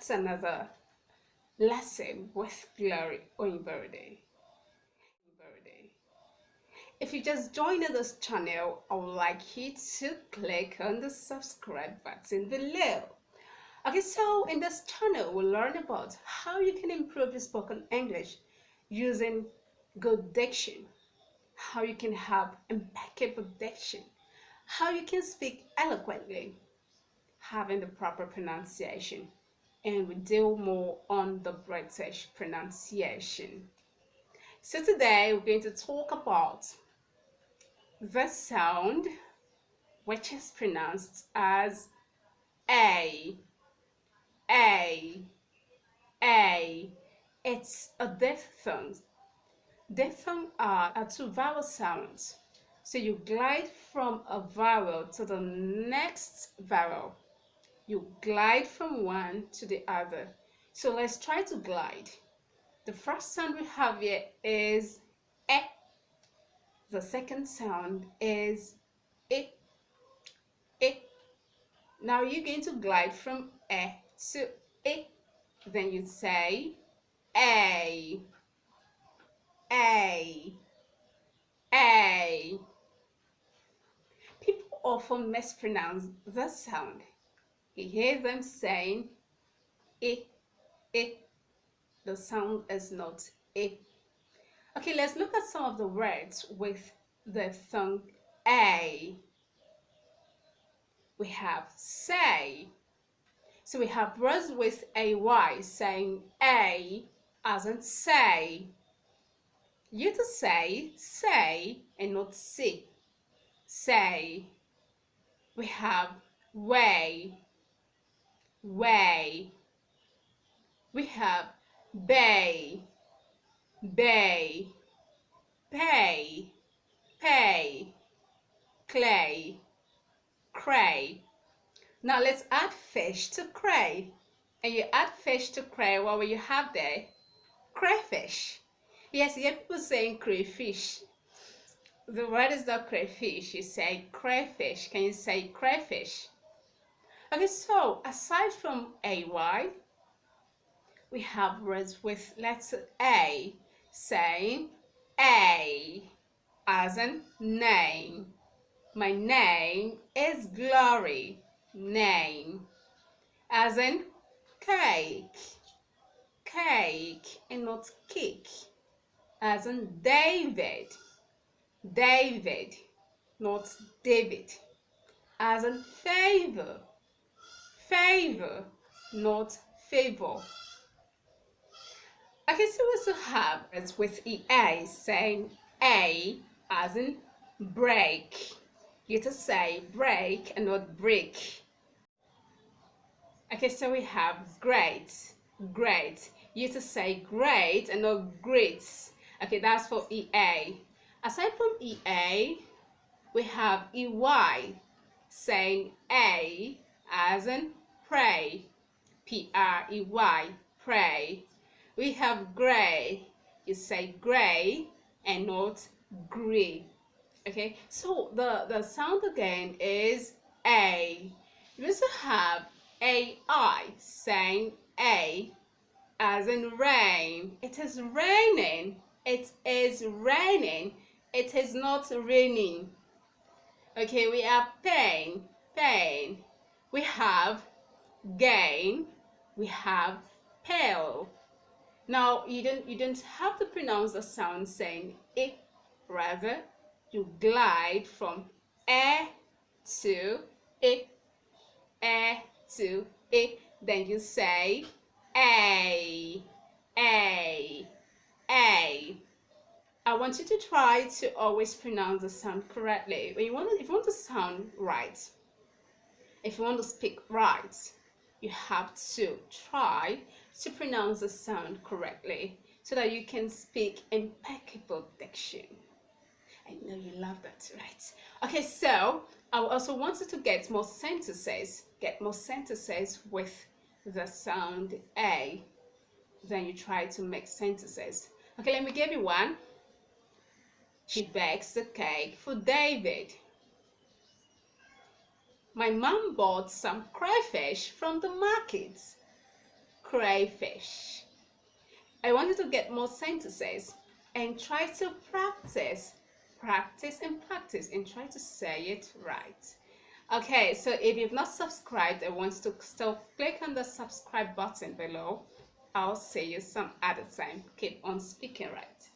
That's another lesson with Glory Oyinbode. If you just joined this channel, I would like you to click on the subscribe button below. Okay, so in this channel, we'll learn about how you can improve your spoken English using good diction, how you can have impeccable diction, how you can speak eloquently, having the proper pronunciation, and we deal more on the British pronunciation. So today we're going to talk about the sound which is pronounced as A. It's a diphthong. Diphthong are two vowel sounds. So you glide from a vowel to the next vowel. You glide from one to the other. So let's try to glide. The first sound we have here is E. The second sound is I. Now you're going to glide from E to I. Then you say A. People often mispronounce the sound. You hear them saying I. The sound is not I. Okay, let's look at some of the words with the tongue A. We have say. So we have words with AY saying A as in say. You to say, and not see. Say. We have way. We have bay. Pay. Clay. Cray. Now let's add fish to cray. And you add fish to cray, what will you have there? Crayfish. Yes, you hear people saying crayfish. The word is not crayfish. You say crayfish. Can you say crayfish? Okay, so aside from AY, we have words with letter A saying A as in name. My name is Glory. Name. As in cake. And not cake. As in David. Not David. As in favor. Not favor. Okay, so we also have words with EA saying A as in break. You to say break and not break. Okay, so we have great. You to say great and not great. Okay, that's for EA. Aside from EA, we have EY saying A as in pray. PREY, pray. We have gray. You say gray and not gray. Okay, so the sound again is A. You also have AI saying A as in rain. It is raining. It is raining. It is not raining. Okay, we have pain. We have gain. We have pale. Now you don't have to pronounce the sound saying I. Rather, you glide from E to I. To I. Then you say A. I want you to try to always pronounce the sound correctly. If you want to sound right, if you want to speak right, you have to try to pronounce the sound correctly so that you can speak impeccable diction. I know you love that, right? Okay, so I also want you to get more sentences with the sound A. Then you try to make sentences. Okay, let me give you one. She bakes the cake for David. My mom bought some crayfish from the market. crayfish. I want you to get more sentences and try to practice and practice and try to say it right. Okay, so if you've not subscribed, I want you to still click on the subscribe button below. I'll see you some other time. Keep on speaking right.